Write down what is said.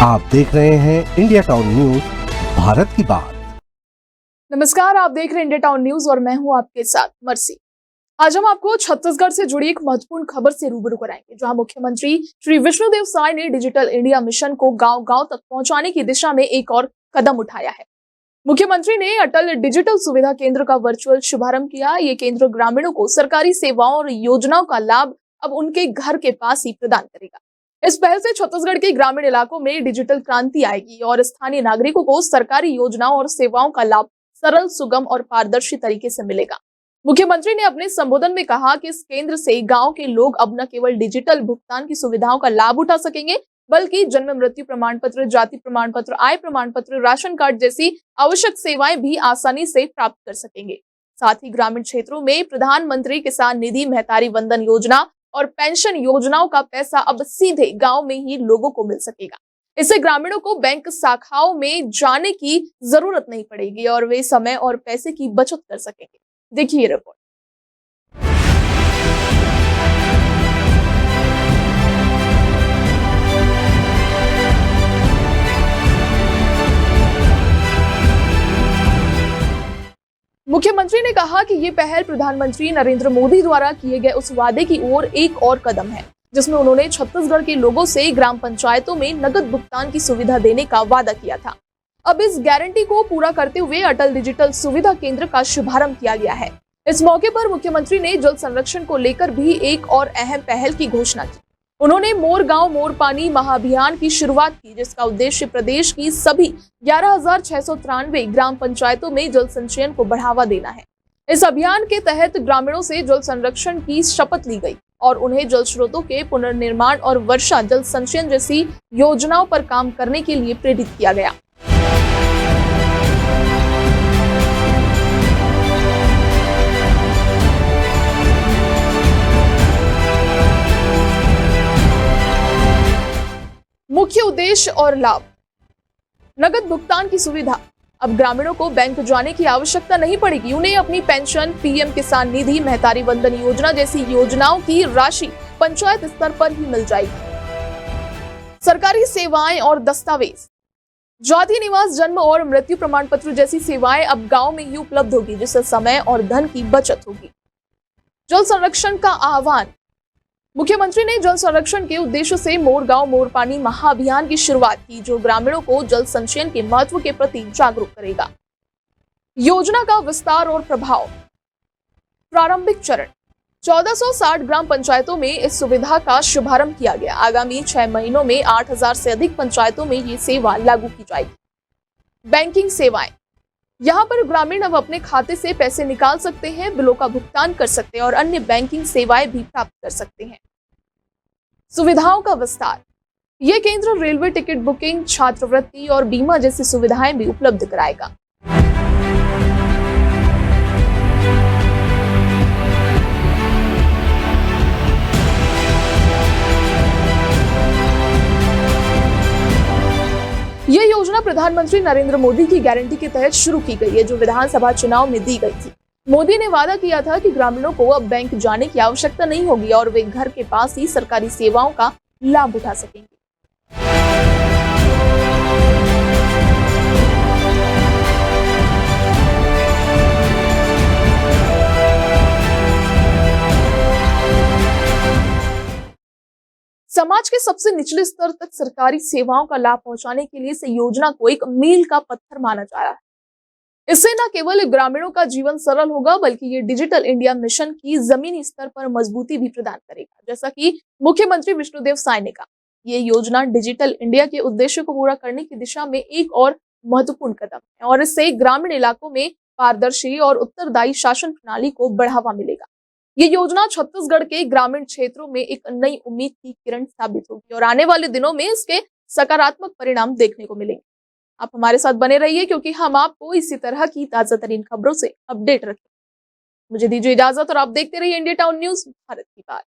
आप देख रहे हैं इंडिया टाउन न्यूज, भारत की बात। नमस्कार, आप देख रहे हैं इंडिया टाउन न्यूज और मैं हूं आपके साथ मर्सी। आज हम आपको छत्तीसगढ़ से जुड़ी एक महत्वपूर्ण खबर से रूबरू कराएंगे, जहां मुख्यमंत्री श्री विष्णुदेव साय ने डिजिटल इंडिया मिशन को गांव-गांव तक पहुंचाने की दिशा में एक और कदम उठाया है। मुख्यमंत्री ने अटल डिजिटल सुविधा केंद्र का वर्चुअल शुभारंभ किया। ये केंद्र ग्रामीणों को सरकारी सेवाओं और योजनाओं का लाभ अब उनके घर के पास ही प्रदान करेगा। इस पहल से छत्तीसगढ़ के ग्रामीण इलाकों में डिजिटल क्रांति आएगी और स्थानीय नागरिकों को सरकारी योजनाओं और सेवाओं का लाभ सरल, सुगम और पारदर्शी तरीके से मिलेगा। मुख्यमंत्री ने अपने संबोधन में कहा कि इस केंद्र से गांव के लोग अब न केवल डिजिटल भुगतान की सुविधाओं का लाभ उठा सकेंगे, बल्कि जन्म मृत्यु प्रमाण पत्र, जाति प्रमाण पत्र, आय प्रमाण पत्र, राशन कार्ड जैसी आवश्यक सेवाएं भी आसानी से प्राप्त कर सकेंगे। साथ ही ग्रामीण क्षेत्रों में प्रधानमंत्री किसान निधि, महतारी वंदन योजना और पेंशन योजनाओं का पैसा अब सीधे गांव में ही लोगों को मिल सकेगा। इससे ग्रामीणों को बैंक शाखाओं में जाने की जरूरत नहीं पड़ेगी और वे समय और पैसे की बचत कर सकेंगे। देखिए ये रिपोर्ट। मुख्यमंत्री ने कहा कि ये पहल प्रधानमंत्री नरेंद्र मोदी द्वारा किए गए उस वादे की ओर एक और कदम है, जिसमें उन्होंने छत्तीसगढ़ के लोगों से ग्राम पंचायतों में नगद भुगतान की सुविधा देने का वादा किया था। अब इस गारंटी को पूरा करते हुए अटल डिजिटल सुविधा केंद्र का शुभारंभ किया गया है। इस मौके पर मुख्यमंत्री ने जल संरक्षण को लेकर भी एक और अहम पहल की घोषणा की। उन्होंने मोर गांव मोर पानी महाअभियान की शुरुआत की, जिसका उद्देश्य प्रदेश की सभी 11,693 ग्राम पंचायतों में जल संचयन को बढ़ावा देना है। इस अभियान के तहत ग्रामीणों से जल संरक्षण की शपथ ली गई और उन्हें जल स्रोतों के पुनर्निर्माण और वर्षा जल संचयन जैसी योजनाओं पर काम करने के लिए प्रेरित किया गया। मुख्य उद्देश्य और लाभ। नगद भुगतान की सुविधा। अब ग्रामीणों को बैंक जाने की आवश्यकता नहीं पड़ेगी। उन्हें अपनी पेंशन, पीएम किसान निधि, महतारी वंदन योजना जैसी योजनाओं की राशि पंचायत स्तर पर ही मिल जाएगी। सरकारी सेवाएं और दस्तावेज। जाति, निवास, जन्म और मृत्यु प्रमाण पत्र जैसी सेवाएं अब गांव में ही उपलब्ध होगी, जिससे समय और धन की बचत होगी। जल संरक्षण का आह्वान। मुख्यमंत्री ने जल संरक्षण के उद्देश्य से मोर गांव मोर पानी महाअभियान की शुरुआत की, जो ग्रामीणों को जल संचयन के महत्व के प्रति जागरूक करेगा। योजना का विस्तार और प्रभाव। प्रारंभिक चरण। 1460 ग्राम पंचायतों में इस सुविधा का शुभारंभ किया गया। आगामी 6 महीनों में 8000 से अधिक पंचायतों में ये सेवा लागू की जाएगी। बैंकिंग सेवाएं। यहाँ पर ग्रामीण अब अपने खाते से पैसे निकाल सकते हैं, बिलों का भुगतान कर सकते हैं और अन्य बैंकिंग सेवाएं भी प्राप्त कर सकते हैं। सुविधाओं का विस्तार। यह केंद्र रेलवे टिकट बुकिंग, छात्रवृत्ति और बीमा जैसी सुविधाएं भी उपलब्ध कराएगा। यह योजना प्रधानमंत्री नरेंद्र मोदी की गारंटी के तहत शुरू की गई है, जो विधानसभा चुनाव में दी गई थी। मोदी ने वादा किया था कि ग्रामीणों को अब बैंक जाने की आवश्यकता नहीं होगी और वे घर के पास ही सरकारी सेवाओं का लाभ उठा सकेंगे। समाज के सबसे निचले स्तर तक सरकारी सेवाओं का लाभ पहुंचाने के लिए इस योजना को एक मील का पत्थर माना जा रहा है। इससे न केवल ग्रामीणों का जीवन सरल होगा, बल्कि ये डिजिटल इंडिया मिशन की जमीनी स्तर पर मजबूती भी प्रदान करेगा। जैसा कि मुख्यमंत्री विष्णुदेव साय ने कहा, ये योजना डिजिटल इंडिया के उद्देश्य को पूरा करने की दिशा में एक और महत्वपूर्ण कदम है और इससे ग्रामीण इलाकों में पारदर्शी और उत्तरदायी शासन प्रणाली को बढ़ावा मिलेगा। ये योजना छत्तीसगढ़ के ग्रामीण क्षेत्रों में एक नई उम्मीद की किरण साबित होगी और आने वाले दिनों में इसके सकारात्मक परिणाम देखने को मिलेंगे। आप हमारे साथ बने रहिए, क्योंकि हम आपको इसी तरह की ताजा तरीन खबरों से अपडेट रखें। मुझे दीजिए इजाजत और आप देखते रहिए इंडिया टाउन न्यूज, भारत की बात।